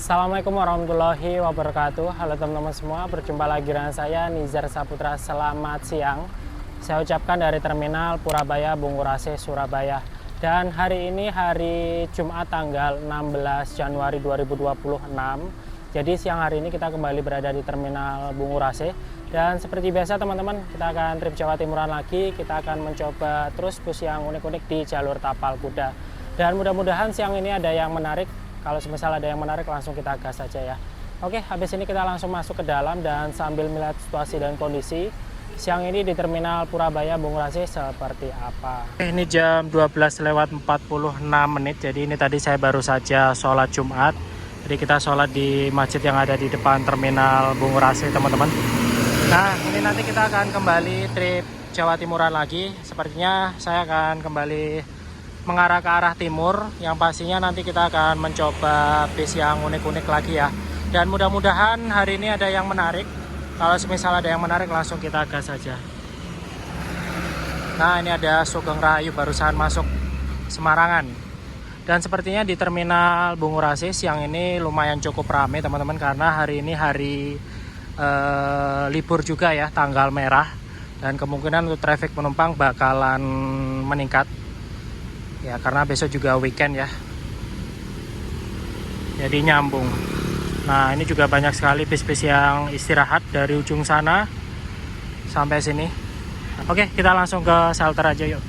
Assalamualaikum warahmatullahi wabarakatuh. Halo teman-teman semua, berjumpa lagi dengan saya Nizar Saputra. Selamat siang. Saya ucapkan dari Terminal Purabaya Bungurase Surabaya. Dan hari ini hari Jumat tanggal 16 Januari 2026. Jadi siang hari ini kita kembali berada di Terminal Bungurase. Dan seperti biasa teman-teman, kita akan trip Jawa Timuran lagi. Kita akan mencoba terus bus yang unik-unik di jalur tapal kuda. Dan mudah-mudahan siang ini ada yang menarik. Kalau semisal ada yang menarik, langsung kita gas saja ya. Oke, habis ini kita langsung masuk ke dalam dan sambil melihat situasi dan kondisi siang ini di Terminal Purabaya Bungurase seperti apa. Ini jam 12:46. Jadi ini tadi saya baru saja sholat Jumat. Jadi kita sholat di masjid yang ada di depan Terminal Bungurase teman-teman. Nah, ini nanti kita akan kembali trip Jawa Timuran lagi. Sepertinya saya akan kembali mengarah ke arah timur, yang pastinya nanti kita akan mencoba bis yang unik-unik lagi ya. Dan mudah-mudahan hari ini ada yang menarik. Kalau semisal ada yang menarik, langsung kita gas saja. Nah, ini ada Sugeng Rahayu barusan masuk Semarangan. Dan sepertinya di Terminal Bungurase siang ini lumayan cukup ramai teman-teman, karena hari ini hari libur juga ya, tanggal merah. Dan kemungkinan untuk traffic penumpang bakalan meningkat. Ya, karena besok juga weekend ya. Jadi nyambung. Nah, ini juga banyak sekali bis-bis yang istirahat dari ujung sana sampai sini. Oke, kita langsung ke shelter aja yuk.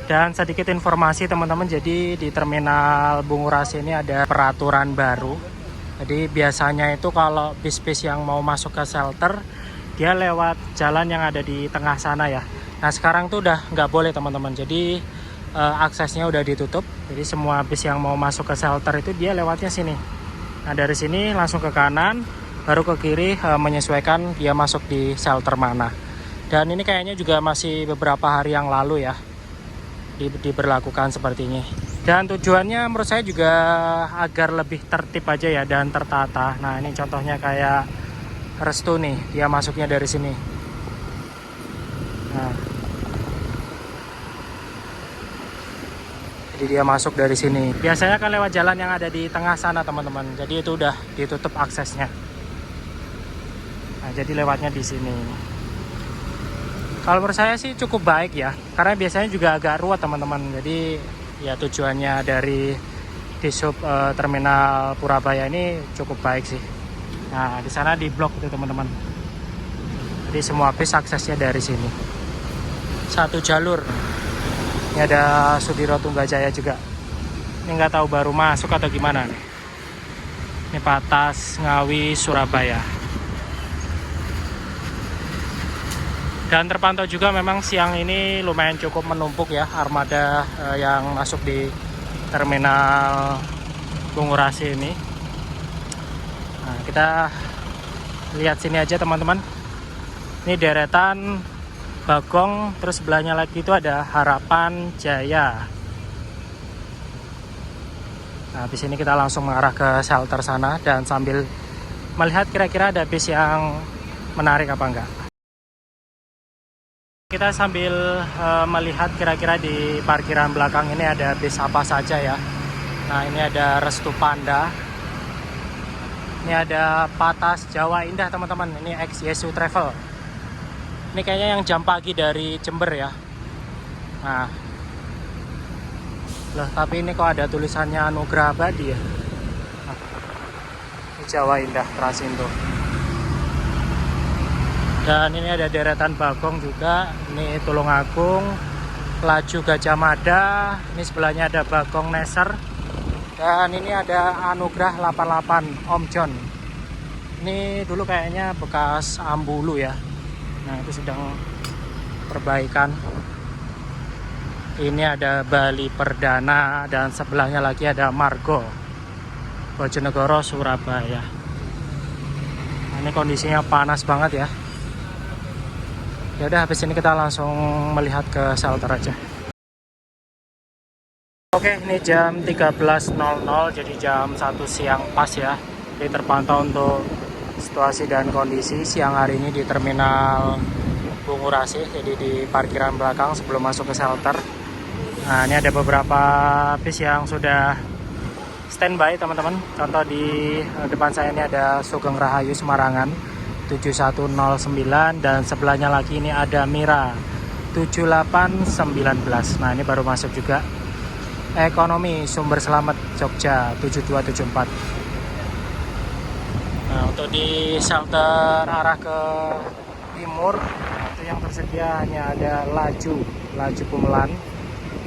Dan sedikit informasi teman-teman, jadi di Terminal Bungurase ini ada peraturan baru. Jadi biasanya itu kalau bis-bis yang mau masuk ke shelter, dia lewat jalan yang ada di tengah sana ya. Nah, sekarang tuh udah nggak boleh teman-teman. Jadi aksesnya udah ditutup. Jadi semua bis yang mau masuk ke shelter itu dia lewatnya sini. Nah, dari sini langsung ke kanan, baru ke kiri menyesuaikan dia masuk di shelter mana. Dan ini kayaknya juga masih beberapa hari yang lalu ya diberlakukan seperti ini. Dan tujuannya menurut saya juga agar lebih tertib aja ya dan tertata. Nah, ini contohnya kayak Restu nih, dia masuknya dari sini. Nah, jadi dia masuk dari sini. Biasanya kan lewat jalan yang ada di tengah sana teman-teman. Jadi itu udah ditutup aksesnya. Nah, jadi lewatnya di sini. Kalau menurut saya sih cukup baik ya. Karena biasanya juga agak ruwet teman-teman. Jadi ya tujuannya dari Dishub Terminal Purabaya ini cukup baik sih. Nah, di sana di blok itu teman-teman. Jadi semua bis aksesnya dari sini. Satu jalur. Ini ada Sudiro Tunggajaya juga. Ini nggak tahu baru masuk atau gimana nih. Ini Patas Ngawi Surabaya. Dan terpantau juga memang siang ini lumayan cukup menumpuk ya armada yang masuk di Terminal Bungurase ini. Nah, kita lihat sini aja teman-teman. Ini deretan Bagong, terus sebelahnya lagi itu ada Harapan Jaya. Nah, di sini kita langsung mengarah ke shelter sana dan sambil melihat kira-kira ada bis yang menarik apa enggak. Kita sambil melihat kira-kira di parkiran belakang ini ada bis apa saja ya. Nah, ini ada Restu Panda. Ini ada Patas Jawa Indah teman-teman. Ini ex Yesu Travel. Ini kayaknya yang jam pagi dari Jember ya. Nah, loh, tapi ini kok ada tulisannya Anugerah Abadi ya. Nah, ini Jawa Indah Trasindo. Dan ini ada deretan Bagong juga. Ini Tulungagung, Laju Gajah Mada. Ini sebelahnya ada Bagong Neser. Dan ini ada Anugerah 88 Om John. Ini dulu kayaknya bekas Ambulu ya. Nah, itu sedang perbaikan. Ini ada Bali Perdana dan sebelahnya lagi ada Margo Bojonegoro Surabaya. Nah, ini kondisinya panas banget ya. Ya udah, habis ini kita langsung melihat ke shelter aja. Oke, ini jam 13.00, jadi jam 1 siang pas ya. Jadi terpantau untuk situasi dan kondisi siang hari ini di Terminal Bungurase, jadi di parkiran belakang sebelum masuk ke shelter. Nah, ini ada beberapa bis yang sudah standby teman-teman. Contoh di depan saya ini ada Sugeng Rahayu Semarangan 7109 dan sebelahnya lagi ini ada Mira 7819. Nah, ini baru masuk juga. Ekonomi Sumber Selamat Jogja 7274. Nah, untuk di shelter arah ke timur itu yang tersedia hanya ada Laju Pumelan.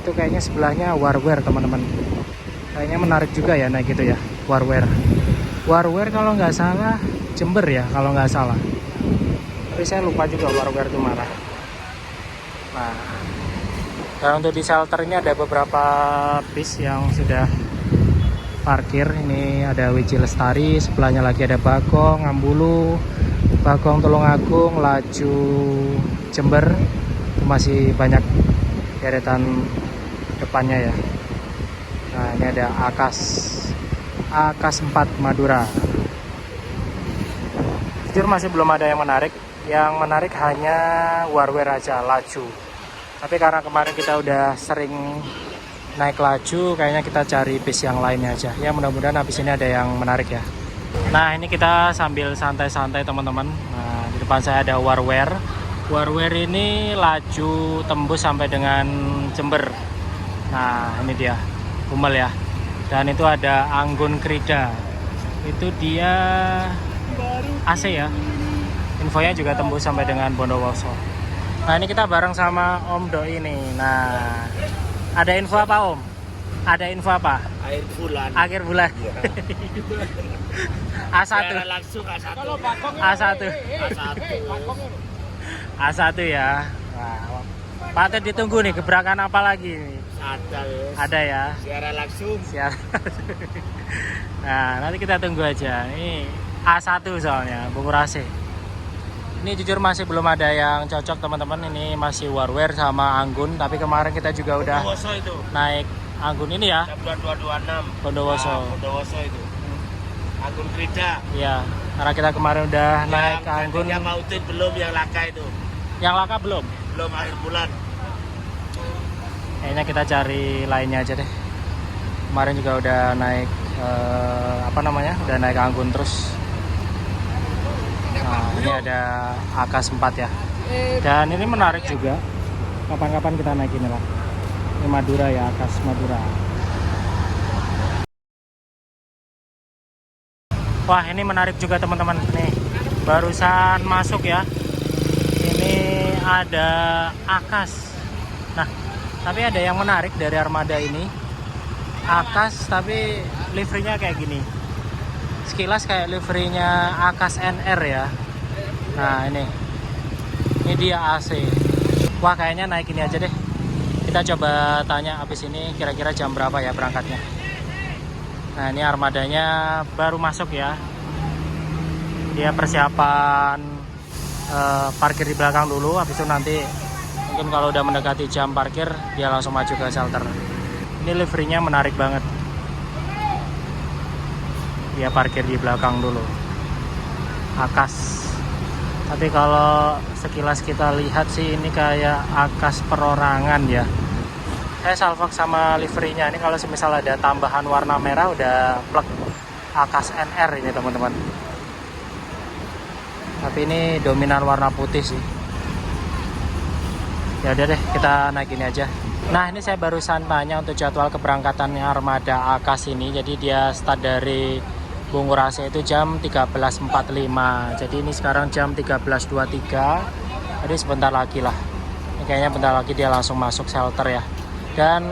Itu kayaknya sebelahnya Warwear teman-teman. Kayaknya menarik juga ya naik gitu ya, Warwear kalau nggak salah Jember ya kalau nggak salah. Tapi saya lupa juga Warwear itu mana. Nah, dan untuk di shelter ini ada beberapa bis yang sudah parkir. Ini ada Wiji Lestari, sebelahnya lagi ada Bagong Ngambulu, Bagong Tulungagung, Laju Jember. Itu masih banyak deretan depannya ya. Nah, ini ada Akas 4 Madura. Jujur masih belum ada yang menarik. Yang menarik hanya Warwear aja, Laju. Tapi karena kemarin kita udah sering naik Laju, kayaknya kita cari bis yang lainnya aja. Ya mudah-mudahan habis ini ada yang menarik ya. Nah, ini kita sambil santai-santai teman-teman. Nah, di depan saya ada Warwear. Warwear ini laju tembus sampai dengan Jember. Nah, ini dia Kumel ya. Dan itu ada Anggun Krida. Itu dia AC ya. Infonya juga tembus sampai dengan Bondowoso. Nah, ini kita bareng sama Om Doi nih. Nah, ada info apa Om? Ada info apa? Akhir bulan. Ya. A1. Langsung A1. A1. A1 ya. Nah, patut ditunggu nih gebrakan apa lagi nih? Ada ya. Siaran langsung. Nah, nanti kita tunggu aja. Ini A1 soalnya, Bungurase. Ini jujur masih belum ada yang cocok teman-teman. Ini masih Warwear sama Anggun. Tapi kemarin kita juga udah naik Anggun ini ya. 2226. Bondowoso. Nah, Bondowoso itu. Anggun Krida. Iya. Karena kita kemarin udah naik Anggun. Yang Mautin belum, yang Laka itu. Yang Laka belum? Belum akhir bulan. Kayaknya kita cari lainnya aja deh. Kemarin juga udah naik udah naik Anggun terus. Nah, ini ada Akas 4 ya. Dan ini menarik juga. Kapan-kapan kita naik ini lah. Ini Madura ya, Akas Madura. Wah, ini menarik juga teman-teman. Nih, barusan masuk ya. Ini ada Akas. Nah, tapi ada yang menarik dari armada ini. Akas tapi liverynya kayak gini. Sekilas kayak liverynya Akas NR ya. Nah, ini dia AC. Wah, kayaknya naik ini aja deh. Kita coba tanya habis ini kira-kira jam berapa ya berangkatnya. Nah, ini armadanya baru masuk ya. Dia persiapan parkir di belakang dulu. Habis itu nanti mungkin kalau udah mendekati jam parkir dia langsung maju ke shelter. Ini liverynya menarik banget. Dia parkir di belakang dulu. Akas. Tapi kalau sekilas kita lihat sih ini kayak Akas perorangan ya. Saya salvok sama liverynya. Ini kalau semisal ada tambahan warna merah udah plek Akas NR ini teman-teman. Tapi ini dominan warna putih sih. Ya udah deh, kita naik ini aja. Nah, ini saya barusan tanya untuk jadwal keberangkatannya armada Akas ini. Jadi dia start dari Bungurase itu jam 13.45. Jadi ini sekarang jam 13.23. Jadi sebentar lagi lah. Ini kayaknya bentar lagi dia langsung masuk shelter ya. Dan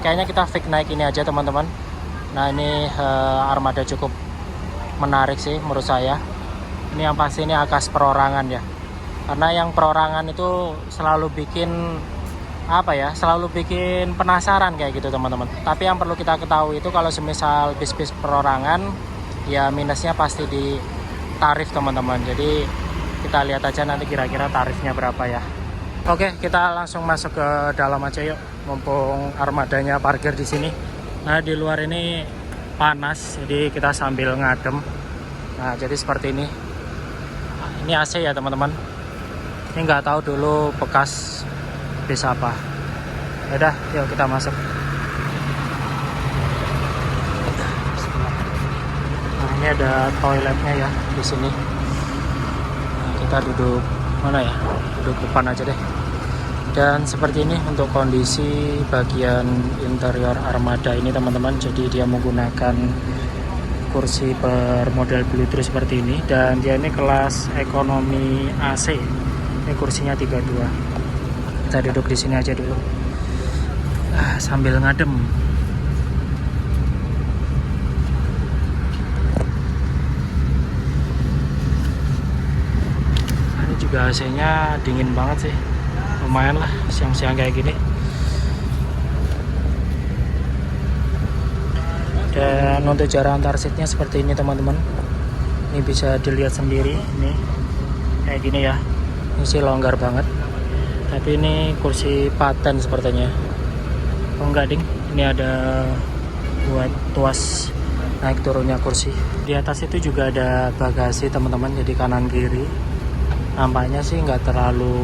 kayaknya kita fix naik ini aja teman-teman. Nah, ini armada cukup menarik sih menurut saya. Ini yang pasti ini Akas perorangan ya. Karena yang perorangan itu selalu bikin selalu bikin penasaran kayak gitu teman-teman. Tapi yang perlu kita ketahui itu kalau semisal bis-bis perorangan ya minusnya pasti di tarif teman-teman. Jadi kita lihat aja nanti kira-kira tarifnya berapa ya. Oke, kita langsung masuk ke dalam aja yuk. Mumpung armadanya parkir di sini. Nah, di luar ini panas, jadi kita sambil ngadem. Nah, jadi seperti ini. Ini AC ya teman-teman. Ini nggak tahu dulu bekas bis apa. Yaudah, yuk kita masuk. Ini ada toiletnya ya di sini. Nah, kita duduk mana ya? Duduk depan aja deh. Dan seperti ini untuk kondisi bagian interior armada ini teman-teman. Jadi dia menggunakan kursi bermodel Bluetooth seperti ini, dan dia ini kelas ekonomi AC. Ini kursinya 32. Kita duduk di sini aja dulu sambil ngadem. Ini juga AC-nya dingin banget sih, lumayan lah siang-siang kayak gini. Dan untuk jarak antar seatnya seperti ini teman-teman. Ini bisa dilihat sendiri, ini kayak gini ya. Ini sih longgar banget. Tapi ini kursi paten sepertinya. Oh enggak ding, ini ada buat tuas naik turunnya kursi. Di atas itu juga ada bagasi teman-teman, jadi kanan kiri. Nampaknya sih nggak terlalu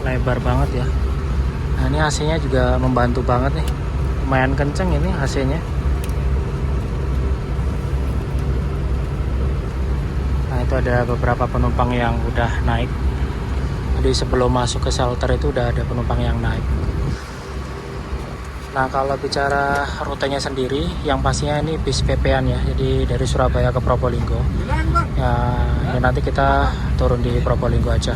lebar banget ya. Nah ini AC-nya juga membantu banget nih, lumayan kenceng ini AC-nya. Nah itu ada beberapa penumpang yang udah naik. Jadi sebelum masuk ke shelter itu udah ada penumpang yang naik. Nah kalau bicara rutenya sendiri, yang pastinya ini bis PP-an ya. Jadi dari Surabaya ke Probolinggo. Ya ini nanti kita turun di Probolinggo aja.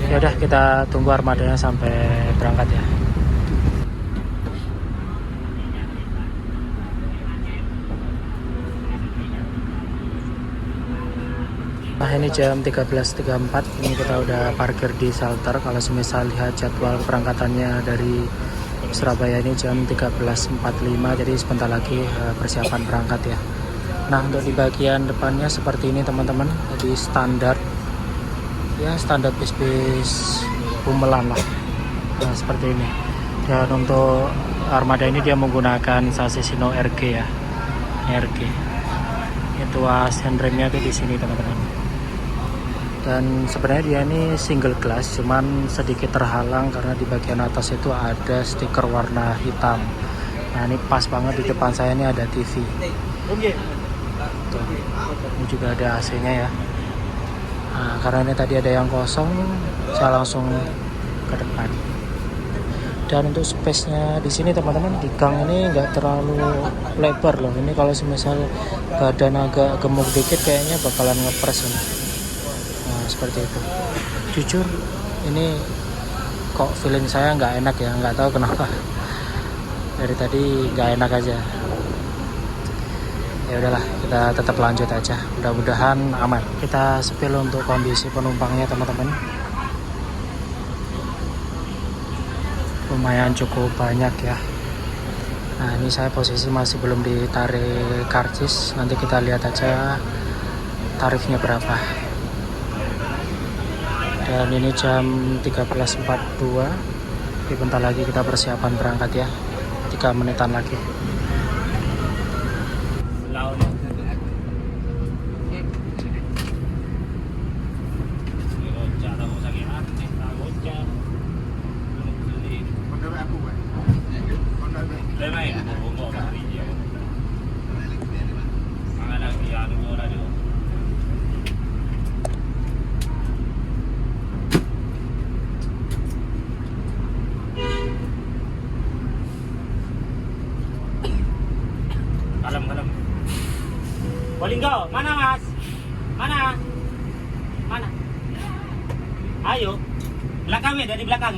Ya udah, kita tunggu armadanya sampai berangkat ya. Nah ini jam 13.34, ini kita udah parkir di shelter. Kalau semisal lihat jadwal keberangkatannya dari Surabaya ini jam 13.45, jadi sebentar lagi persiapan berangkat ya. Nah untuk di bagian depannya seperti ini teman-teman, jadi standar ya, standar bis-bis Bumelan lah. Nah seperti ini. Dan untuk armada ini dia menggunakan sasis Hino RG ya, RG. Itu handremnya tuh di sini teman-teman. Dan sebenarnya dia ini single glass, cuman sedikit terhalang karena di bagian atas itu ada stiker warna hitam. Nah ini pas banget, di depan saya ini ada TV. Tuh, ini juga ada AC-nya ya. Nah, karena ini tadi ada yang kosong, saya langsung ke depan. Dan untuk space-nya di sini teman-teman, di gang ini nggak terlalu lebar loh. Ini kalau semisal badan agak gemuk dikit kayaknya bakalan ngepres ini. Nah seperti itu. Jujur ini kok feeling saya nggak enak ya, nggak tahu kenapa. Dari tadi nggak enak aja. Ya udahlah, kita tetap lanjut aja. Mudah-mudahan aman. Kita spill untuk kondisi penumpangnya teman-teman. Lumayan cukup banyak ya. Nah ini saya posisi masih belum ditarik karcis. Nanti kita lihat aja tarifnya berapa. Dan ini jam 13.42. Bentar lagi kita persiapan berangkat ya, 3 menitan lagi. Kalem. Bolinggo, mana mas? Mana? Ayo, belakangnya, dari belakang.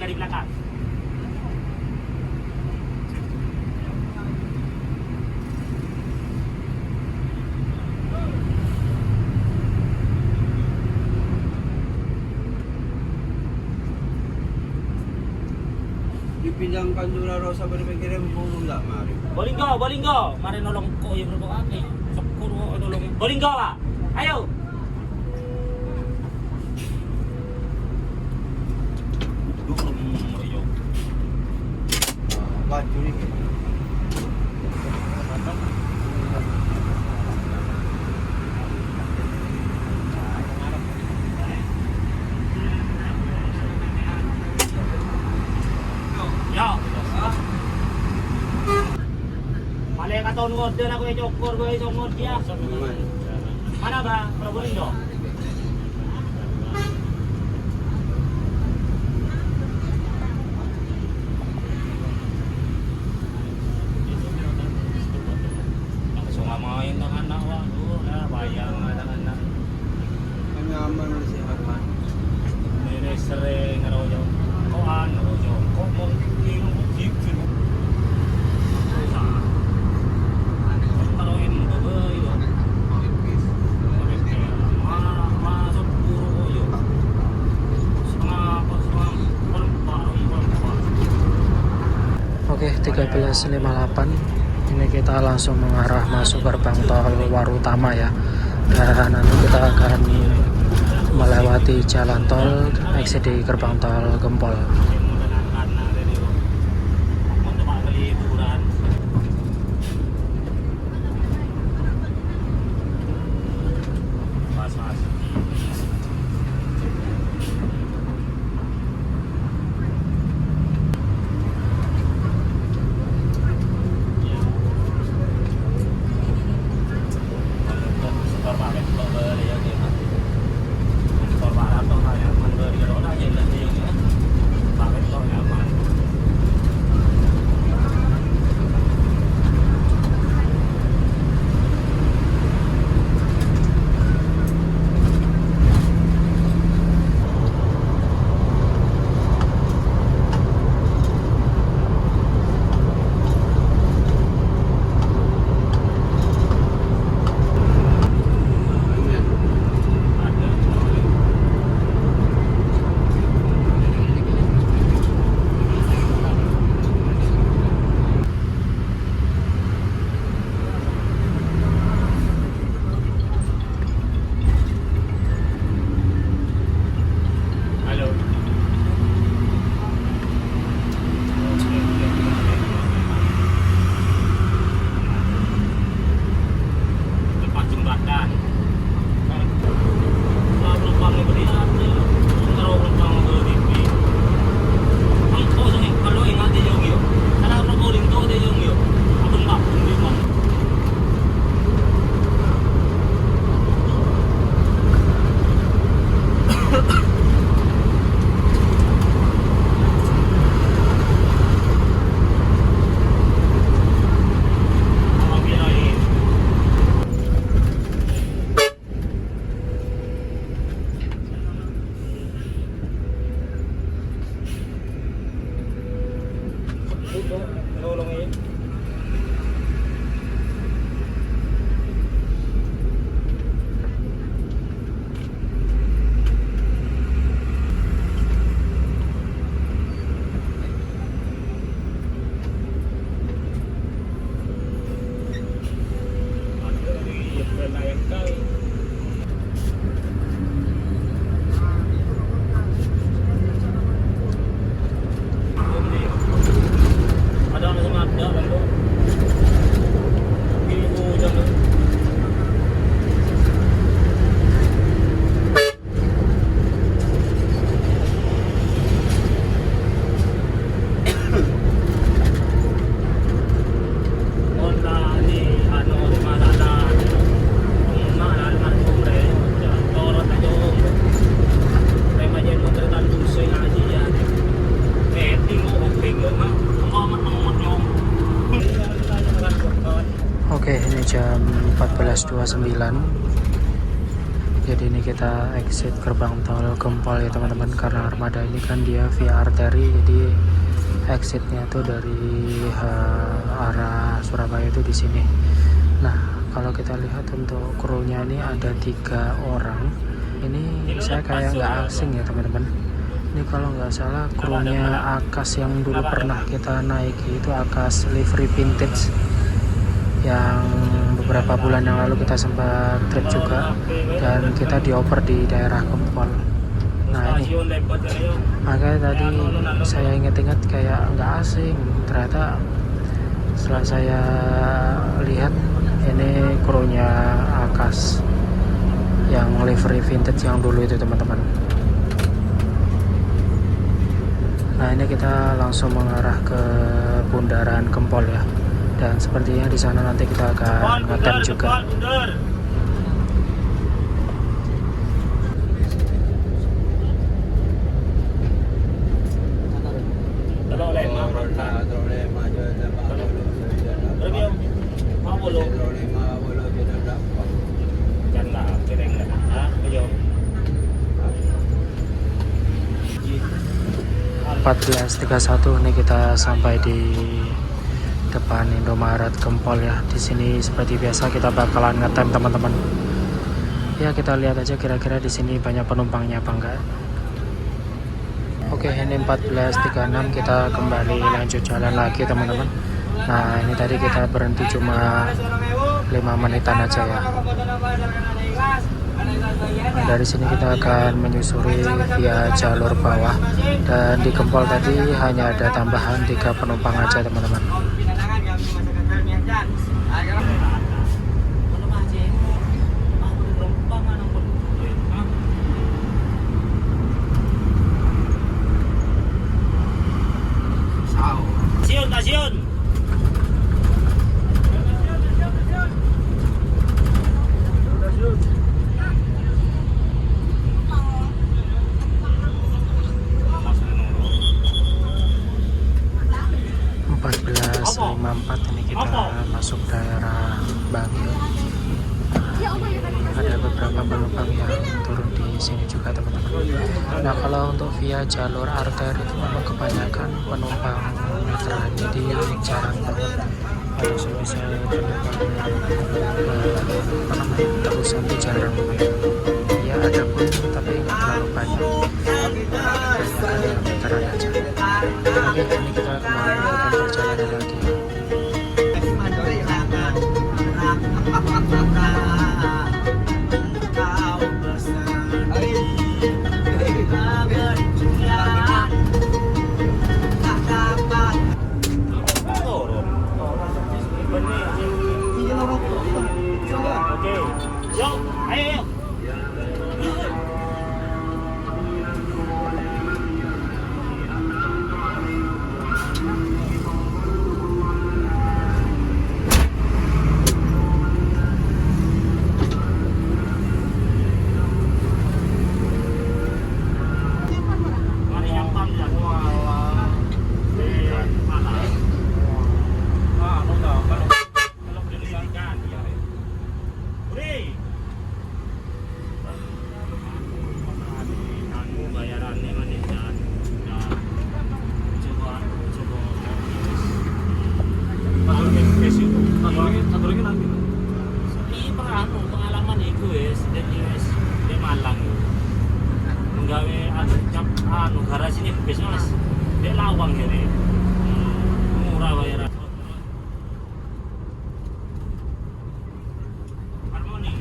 Dipindahkan Jura Rosa berpikiran bumbu nggak mari. Bolinggo, mari nolong ko yung berbawa ate. Sokuro nolong. Bolinggo ah, ayo. Baju ni. Malay ka tahun ngorden aku cokor gue somot ya. Naman. Mana ba? Probolinggo. Sumamain ng anak waduh na bayang anak-anak. Kanyaman na si Harman. Ini sering ngeroyo. Kok ngeroyo. Kok mau ngomong gitu. Oke, 13.58 ini kita langsung mengarah masuk gerbang tol Warutama ya, dan nanti kita akan melewati jalan tol exit di gerbang tol Gempol. Oke, ini jam 14.29. Jadi ini kita exit gerbang tol Gempol ya teman-teman, karena armada ini kan dia via arteri, jadi exitnya tuh dari arah Surabaya itu di sini. Nah, kalau kita lihat untuk krunya ini ada 3 orang. Ini saya kayak nggak asing ya teman-teman. Ini kalau nggak salah krunya Akas yang dulu pernah kita naiki, itu Akas livery vintage yang beberapa bulan yang lalu kita sempat trip juga, dan kita dioper di daerah Gempol. Nah ini makanya tadi saya ingat-ingat kayak nggak asing, ternyata setelah saya lihat ini krunya Akas yang livery vintage yang dulu itu teman-teman. Nah ini kita langsung mengarah ke bundaran Gempol ya. Dan sepertinya di sana nanti kita akan ngetem juga. (14.31) ini kita sampai di depan Indomaret Gempol ya. Di sini seperti biasa kita bakalan ngetem teman-teman. Ya kita lihat aja kira-kira di sini banyak penumpangnya apa enggak. Oke, ini 14.36 kita kembali lanjut jalan lagi teman-teman. Nah ini tadi kita berhenti cuma 5 menitan aja ya. Dari sini kita akan menyusuri via jalur bawah, dan di Gempol tadi hanya ada tambahan 3 penumpang aja teman-teman. Stasiun. 14.54 ini kita masuk daerah Bangil. Ada beberapa penumpang yang turun di sini juga teman-teman. Nah kalau untuk via jalur arteri itu memang kebanyakan penumpang meteran, jadi jarang banget kalau semisal penumpang terusan itu jarang banget. Ya ada pun tapi nggak terlalu banyak, kebanyakan yang meteran aja. Oke, ini kita kembali melanjutkan perjalanan lagi. Oke, yuk, ayo. Pengalaman itu wis di Malang nggawe garasi ini bis Mas di Lawang ini murah bayaran harmoni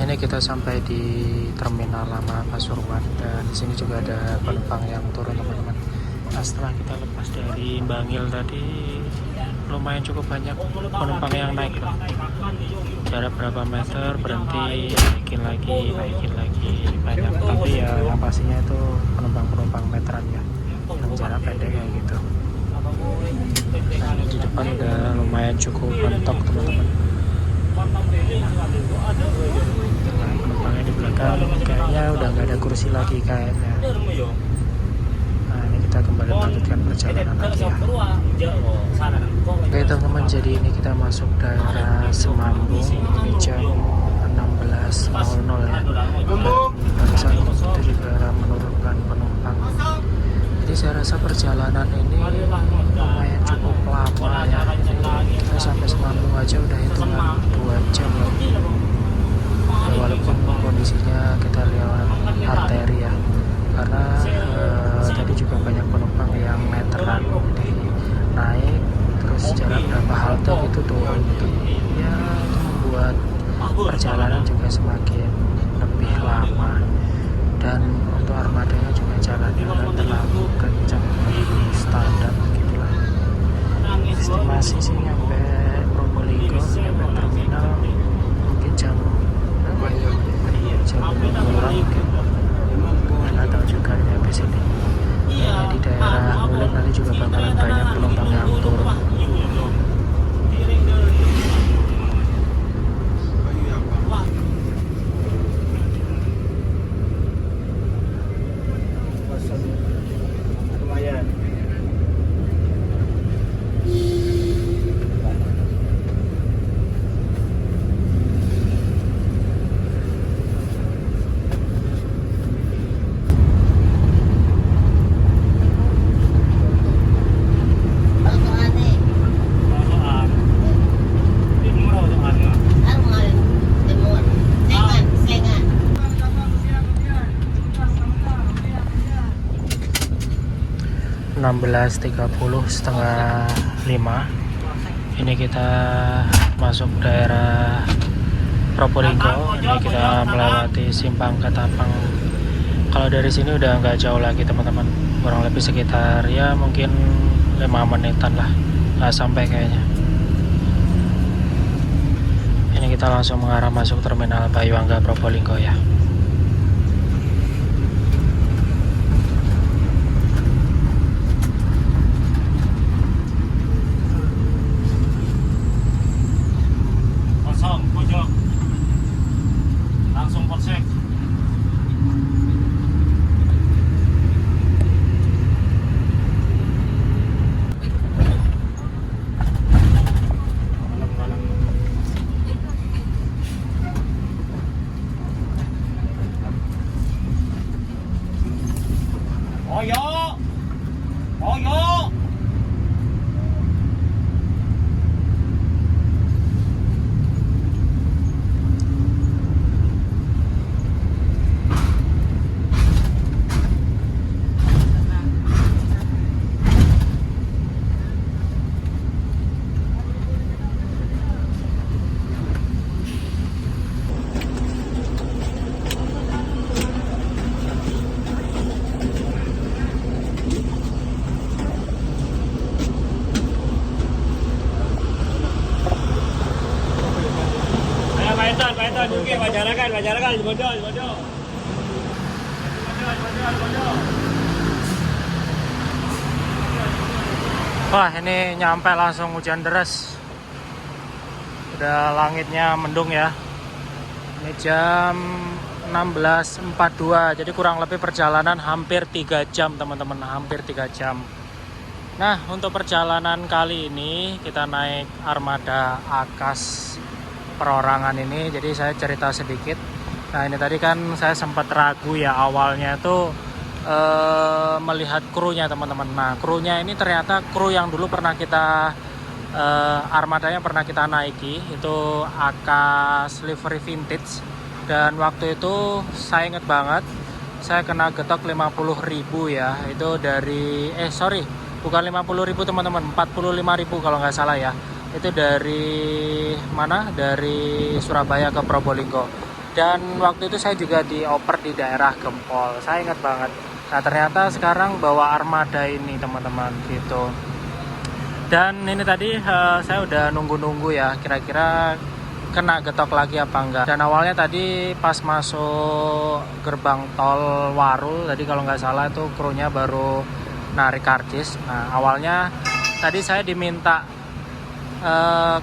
Ini kita sampai di Terminal Lama Pasuruan, dan di sini juga ada penumpang yang turun teman-teman. Nah setelah kita lepas dari Bangil tadi, lumayan cukup banyak penumpang yang naik loh. Jarak berapa meter berhenti, naikin lagi banyak. Tapi ya yang pastinya itu penumpang meteran ya, yang jarak pendek kayak gitu. Nah ini di depan udah lumayan cukup mentok teman-teman. Nah, penumpangnya di belakang kayaknya udah nggak ada kursi lagi kayaknya. Nah ini kita kembali melanjutkan perjalanan lagi ya. Oke teman-teman, jadi ini kita masuk daerah Semambung, ini jam 16.00 ya. Barusan itu juga menurunkan penumpang. Jadi saya rasa perjalanan ini lumayan cukup lama ya. Kita sampai Semambung aja udah hitungan 2 jam loh. Ya, walaupun kondisinya kita lewat arteri ya, karena tadi juga banyak penumpang yang meteran, jadi naik terus jarak berapa halte itu turun gitu. Ya itu membuat perjalanan juga semakin lebih lama, dan untuk armadanya juga jalannya nggak terlalu kencang, standar gitulah. 16.30 setengah 5. Ini kita masuk daerah Probolinggo. Ini kita melewati simpang Ketapang. Kalau dari sini udah nggak jauh lagi teman-teman, kurang lebih sekitar ya mungkin 5 menitan lah, nggak sampai kayaknya. Ini kita langsung mengarah masuk terminal Banyuwangi Probolinggo ya. Kosong, pojok. Langsung polsek. Oyo. Oyo. Paitan, oke, wajarakan, bodoh. Wah, ini nyampe langsung hujan deras. Udah langitnya mendung ya. Ini jam 16.42, jadi kurang lebih perjalanan hampir 3 jam teman-teman, hampir 3 jam. Nah, untuk perjalanan kali ini kita naik armada Akas perorangan ini, jadi saya cerita sedikit. Nah, ini tadi kan saya sempat ragu ya awalnya itu melihat krunya teman-teman. Nah, krunya ini ternyata kru yang dulu pernah kita armadanya pernah kita naiki, itu Akas livery vintage. Dan waktu itu saya inget banget, saya kena getok 50.000 ya. Itu dari bukan 50.000 teman-teman, 45.000 kalau nggak salah ya. Itu dari mana? Dari Surabaya ke Probolinggo. Dan waktu itu saya juga dioper di daerah Gempol. Saya ingat banget. Nah, ternyata sekarang bawa armada ini teman-teman gitu. Dan ini tadi saya udah nunggu-nunggu ya, kira-kira kena getok lagi apa enggak. Dan awalnya tadi pas masuk gerbang tol Warul, tadi kalau nggak salah itu krunya baru narik karcis. Nah, awalnya tadi saya diminta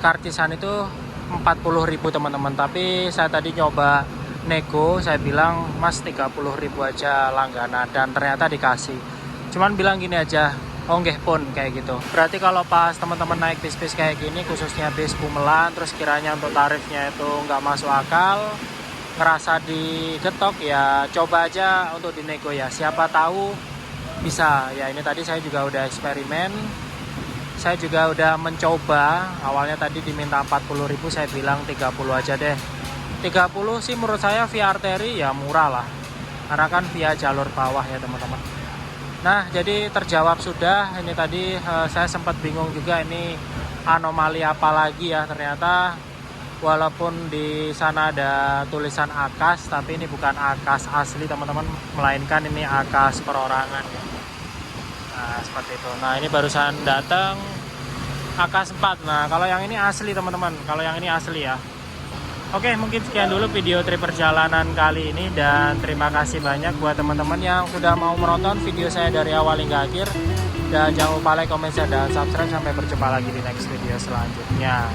karcisan itu 40.000 teman-teman, tapi saya tadi nyoba nego, saya bilang mas 30.000 aja langganan, dan ternyata dikasih. Cuman bilang gini aja, oh nggih pun kayak gitu. Berarti kalau pas teman-teman naik bis-bis kayak gini, khususnya bis Bumelan, terus kiranya untuk tarifnya itu nggak masuk akal, ngerasa digetok ya coba aja untuk dinego ya, siapa tahu bisa ya. Ini tadi saya juga udah eksperimen, saya juga udah mencoba. Awalnya tadi diminta 40.000, saya bilang 30 aja deh. 30 sih menurut saya via arteri ya murah lah, karena kan via jalur bawah ya teman-teman. Nah, jadi terjawab sudah. Ini tadi saya sempat bingung juga ini anomali apa lagi ya. Ternyata walaupun di sana ada tulisan Akas, tapi ini bukan Akas asli teman-teman, melainkan ini Akas perorangan ya. Nah, seperti itu. Nah, ini barusan datang Akas 4. Nah, kalau yang ini asli teman-teman, kalau yang ini asli ya. Oke, mungkin sekian dulu video trip perjalanan kali ini, dan terima kasih banyak buat teman-teman yang sudah mau menonton video saya dari awal hingga akhir. Dan jangan lupa like, comment, share, dan subscribe. Sampai berjumpa lagi di next video selanjutnya.